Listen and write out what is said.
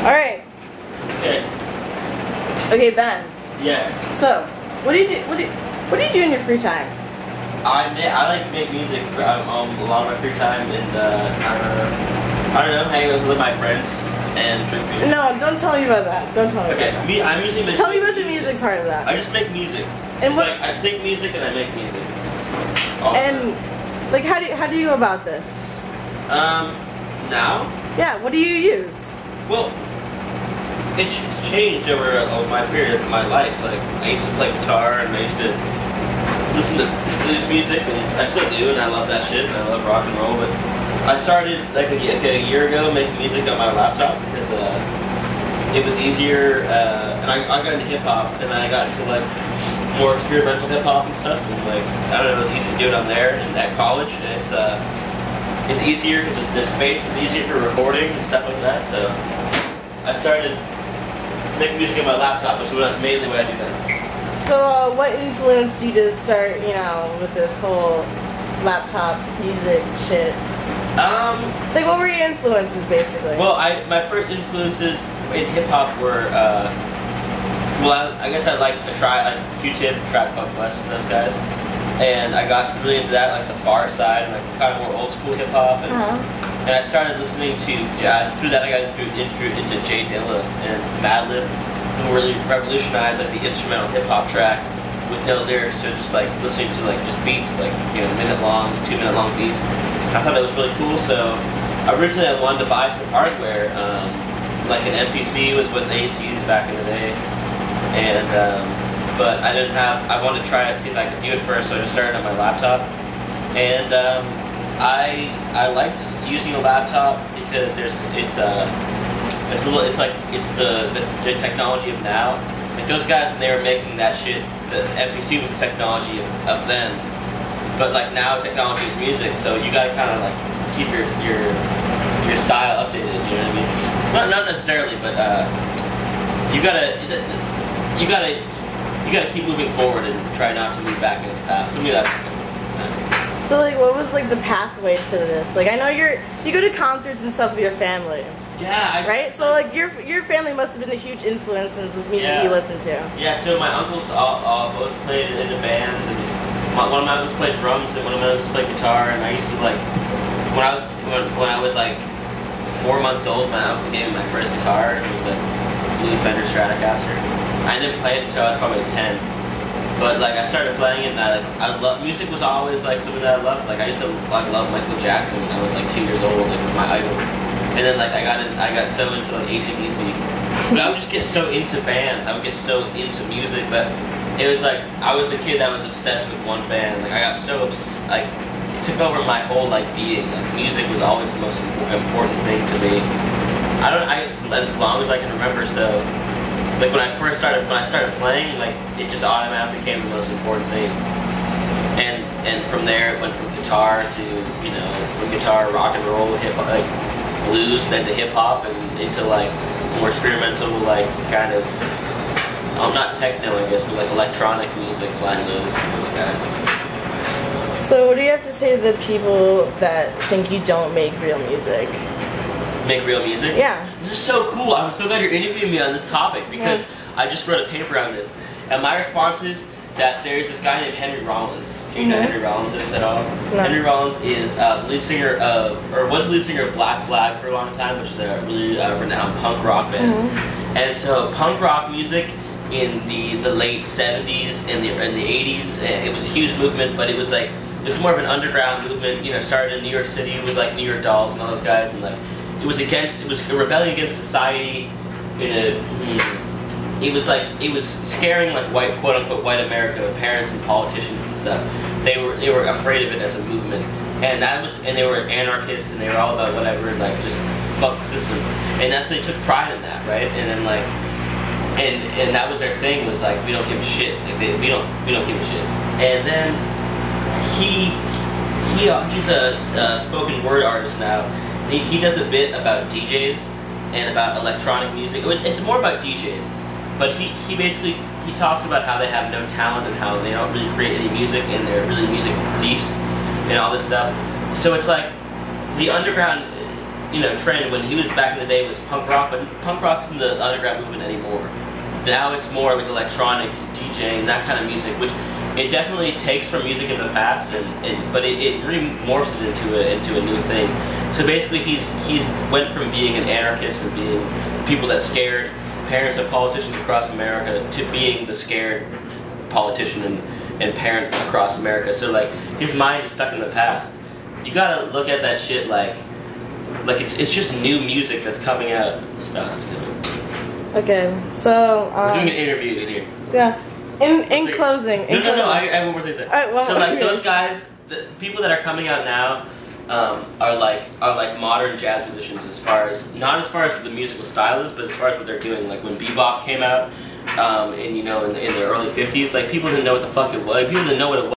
Alright. Okay. Okay, Ben. Yeah. So, what do you do? What do you do in your free time? I like to make music a lot of my free time, and I don't know, hang out with my friends and drink beer. No, don't tell me about that. Don't tell me about that. Okay, I'm usually Tell me about the music part of that. I just make music. And it's what? like I think music and I make music. And like, how do you go about this? Now? Yeah. What do you use? Well, it's changed over my period of my life. Like I used to play guitar and I used to listen to blues music, and I still do, and I love that shit, and I love rock and roll. But I started like a year ago making music on my laptop because it was easier, and I got into hip hop, and I got into like more experimental hip hop and stuff, and like I don't know, it was easy to do it on there and at college, and it's easier because the space is easier for recording and stuff like that. So I started making music on my laptop, which is mainly what I do now. So, what influenced you to start, you know, with this whole laptop music shit? Like, what were your influences, basically? Well, my first influences in hip hop were, well, I guess I liked to try Q-Tip, Trap Called Quest, and those guys, and I got really into that, like the Far Side, and like kind of more old school hip hop, and I started listening to through that I got into Jay Dilla and Madlib, who really revolutionized like the instrumental hip hop track with no lyrics, so just like listening to like just beats, like, you know, minute long, 2 minute long beats. I thought that was really cool. So originally I wanted to buy some hardware, like an MPC was what they used to use back in the day, and but I didn't have. I wanted to try it, see if I could do it first, so I just started on my laptop, and I liked using a laptop because it's the technology of now. Like those guys, when they were making that shit, the MPC was the technology of then. But like now, technology is music, so you gotta kind of like keep your style updated. You know what I mean? Not necessarily, but you gotta keep moving forward and try not to move back into the past. Something that's good. So like, what was like the pathway to this? Like, I know you go to concerts and stuff with your family. Yeah, right? So like your family must have been a huge influence in the music you listen to. Yeah, so my uncles all both played in a band, and one of my uncles played drums and one of my uncles played guitar, and I used to like, when I was like 4 months old, my uncle gave me my first guitar, and it was a blue Fender Stratocaster. I didn't play it until I was probably 10. But like I started playing it, and I love music was always like something that I loved. Like I used to like love Michael Jackson when I was like 2 years old, like my idol. And then like I got so into like AC/DC, but I would just get so into bands. I would get so into music that it was like I was a kid that was obsessed with one band. Like I got so like it took over my whole like being. Like music was always the most important thing to me. As long as I can remember. So like when I started playing, like it just automatically became the most important thing. And from there it went from guitar to, you know, from guitar, rock and roll, hip hop, like blues, then to hip hop, and into like more experimental, like kind of not techno, I guess, but like electronic music, Flying Lotus, those guys. So what do you have to say to the people that think you don't make real music? Make real music? Yeah. This is so cool. I'm so glad you're interviewing me on this topic because I just wrote a paper on this, and my response is that there's this guy named Henry Rollins. Do you know Henry Rollins is at all? No. Henry Rollins is lead singer of, or was the lead singer of Black Flag for a long time, which is a really renowned punk rock band. And so punk rock music in the late 70s and the 80s, it was a huge movement, but it was more of an underground movement. You know, started in New York City with like New York Dolls and all those guys, and like it was a rebellion against society. It was scaring like white, quote unquote, white America, parents and politicians and stuff. They were afraid of it as a movement, and they were anarchists, and they were all about whatever, like just fuck the system, and that's they took pride in that, right? And then like, and that was their thing, was like, we don't give a shit, like we don't give a shit. And then he's a spoken word artist now. He does a bit about DJs and about electronic music. It's more about DJs. But he basically talks about how they have no talent and how they don't really create any music and they're really music thieves and all this stuff. So it's like the underground trend when he was back in the day was punk rock, but punk rock's in the underground movement anymore. Now it's more like electronic DJing, that kind of music, which it definitely takes from music in the past, but it remorphs it into a new thing. So basically, he's went from being an anarchist and being people that scared parents of politicians across America to being the scared politician and parent across America. So like his mind is stuck in the past. You gotta look at that shit like it's just new music that's coming out. Okay, so we're doing an interview in here. Yeah. In closing. No. I have one more thing to say. All right, so like those guys, the people that are coming out now, are like modern jazz musicians not as far as what the musical style is, but as far as what they're doing. Like when bebop came out, in the early '50s, like people didn't know what the fuck it was. People didn't know what it was.